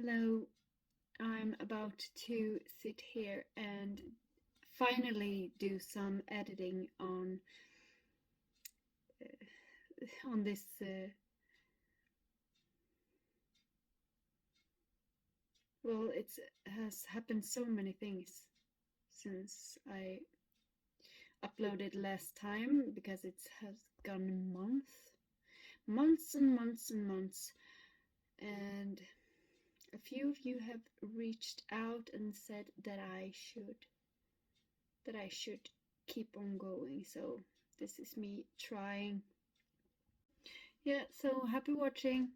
Hello, I'm about to sit here and finally do some editing on this well, it has happened so many things since I uploaded last time because it has gone months and months and months, and a few of you have reached out and said that I should keep on going. So this is me trying. Yeah, so happy watching.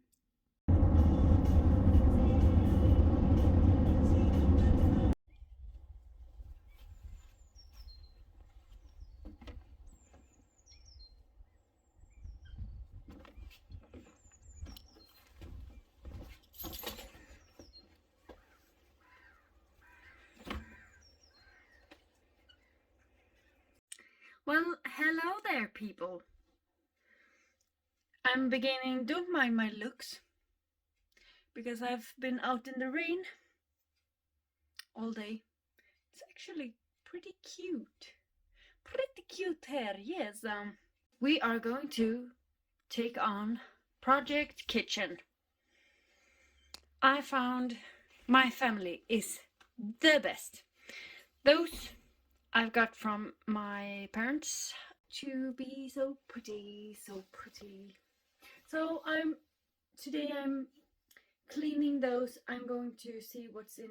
Well, hello there, people. I'm beginning, don't mind my looks, because I've been out in the rain all day. It's actually pretty cute. Pretty cute hair, yes. We are going to take on Project Kitchen. I found my family is the best. Those I've got from my parents to be so pretty, so pretty. So today I'm cleaning those. I'm going to see what's in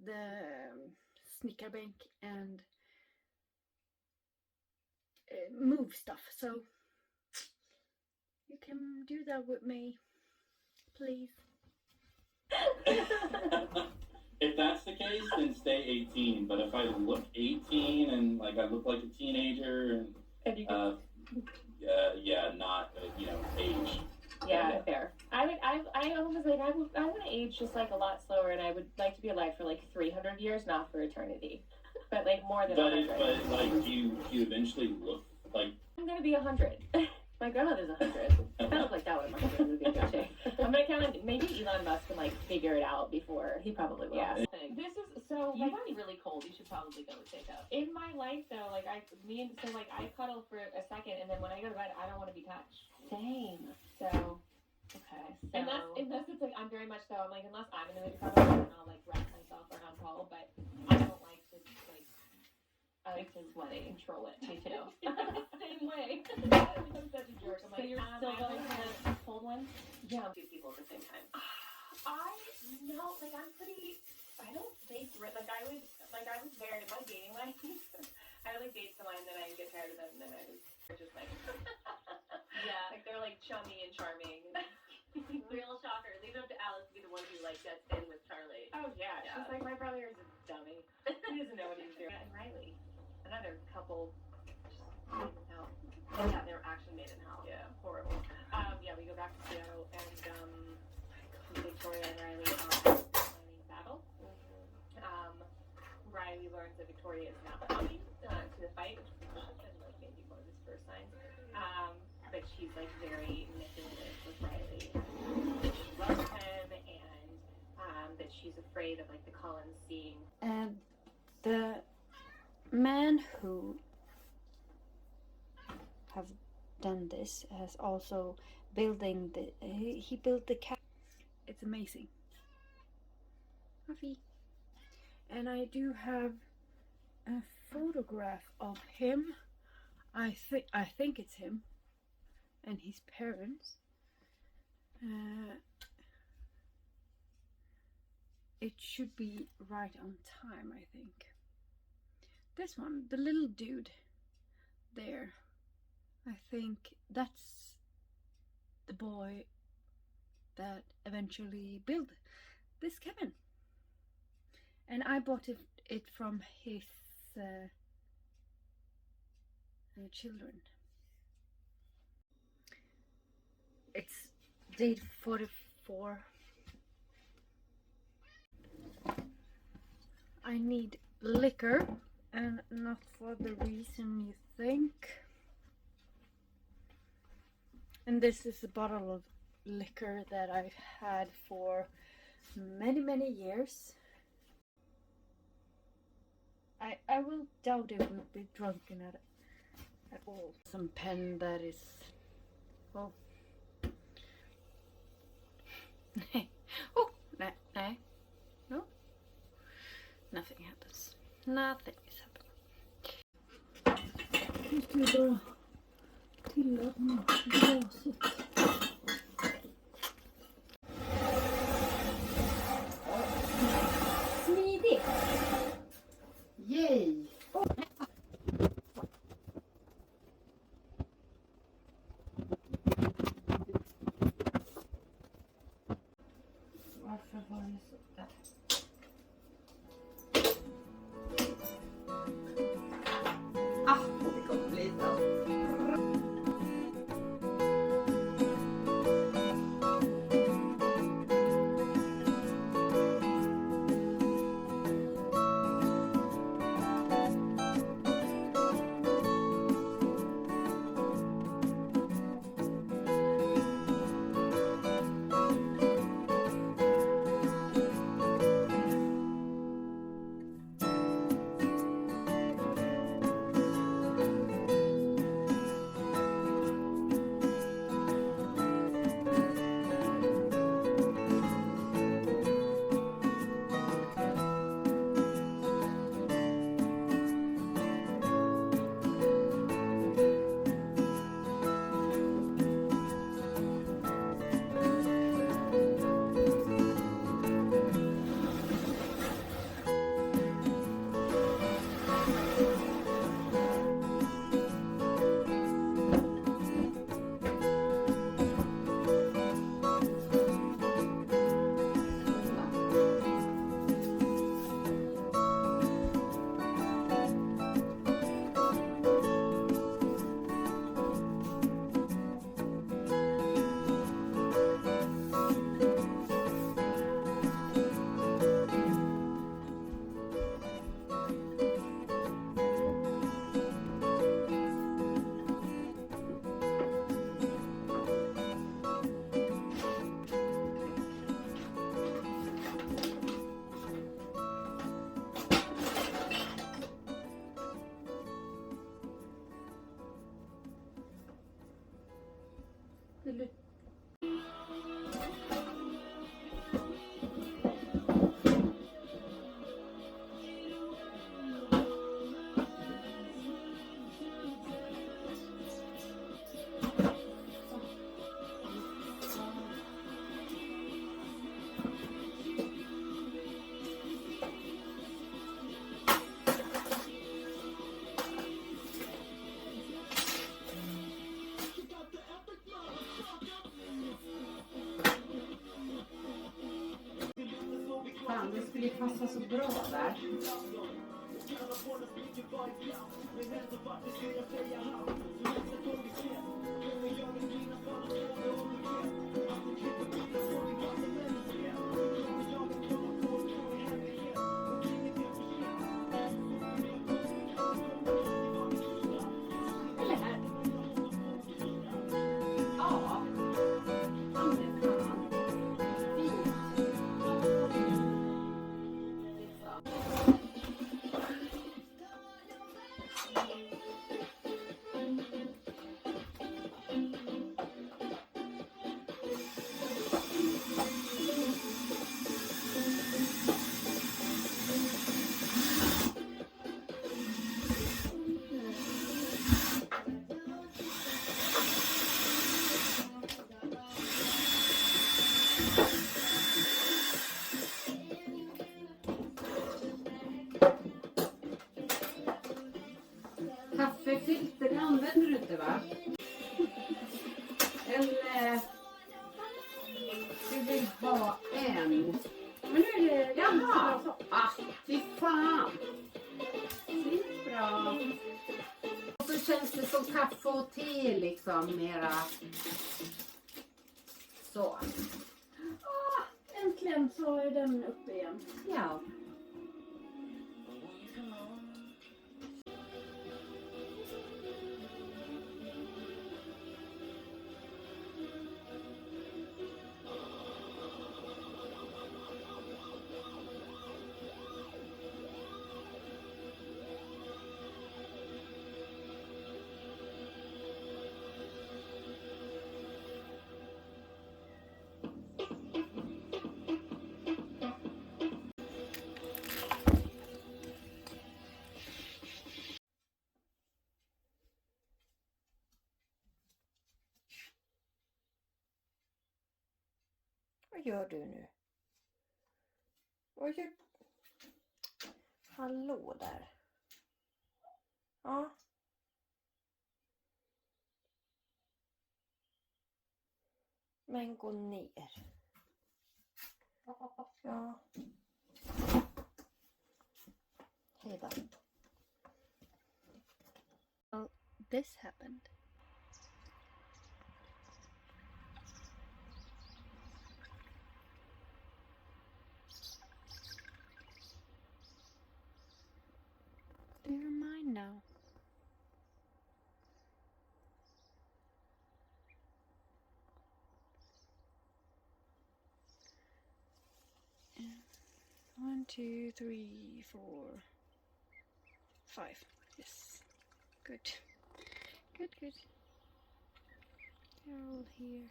the sneaker bank and move stuff. So you can do that with me, please. If that's the case, then stay 18. But if I look 18 and like I look like a teenager and you yeah, not age. Yeah, fair. I almost like I want to age just like a lot slower, and I would like to be alive for like 300 years, not for eternity, but like more than 100. But like, do you eventually look like? I'm gonna be 100. My grandmother's 100. I look like that when my grandmother would be in good shape. I'm gonna count on maybe Elon Musk can like figure it out before he probably will. Yeah. This is so. You might be really cold. You should probably go with takeout. In my life though, like I cuddle for a second, and then when I go to bed, I don't want to be touched. Same. So. Okay. So. Unless it's like I'm very much so. I'm like unless I'm in the mood to cuddle, then I'll like wrap myself around Paul. But I don't like to like. I like to let it control it. Me too. Same way. I'm such a jerk. I'm so like, you're still going for the cold one? Yeah. Two people at the same time. I'm pretty. I don't date like I was very my dating life. I would like date someone and then I get tired of them and then I was just like. Yeah. Like they're like chummy and charming. Real shocker. Leave it up to Alice to be the one who like gets in with Charlie. Oh yeah. She's like my brother is a dummy. He doesn't know what he's doing. And Riley. Another couple just made in hell. Oh yeah, they were actually made in hell. Yeah, horrible. Yeah, we go back to Seattle and Victoria and Riley are planning battle. Riley learns that Victoria is not coming to the fight, which is not been like maybe one of his first signs. But she's like very manipulative with Riley. She loves him and that she's afraid of like the Collins seeing. And the man who have done this has also building the he built the cat. It's amazing. Ruffy. And I do have a photograph of him. I think it's him and his parents. It should be right on time, I think. This one, the little dude there, I think that's the boy that eventually built this cabin. And I bought it from his children. It's date 44. I need liquor, and not for the reason you think. And this is a bottle of liquor that I've had for many years. I will doubt it will be drunken at all. Some pen that is, oh. Oh, no, nothing happens. Nothing is happening. Måste vi bara fylla glaset. Smidigt! Yay! Varför var det så där? Ah, det kom lite. Fan, det skulle passa så bra där. Eller här. Ja. Kaffefilter, det använder du inte, va? Eller du vill ha en? Men nu är det... Jaha! Ah, fy fan! Det är bra. Och så känns det som kaffe och te liksom, mera så. Äntligen så är den uppe igen. Ja. Vad gör du nu? Vad gör... Hallå där. Ja. Men gå ner. Ja. Hej då. Well, this happened. Never mind now. One, two, three, 4, 5. Yes. Good. Good, good. They're all here.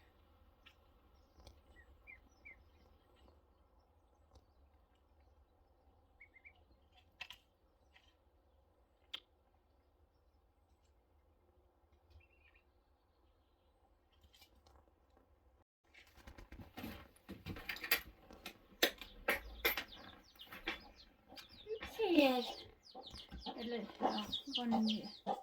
Ser. Eller ja, vad nu är.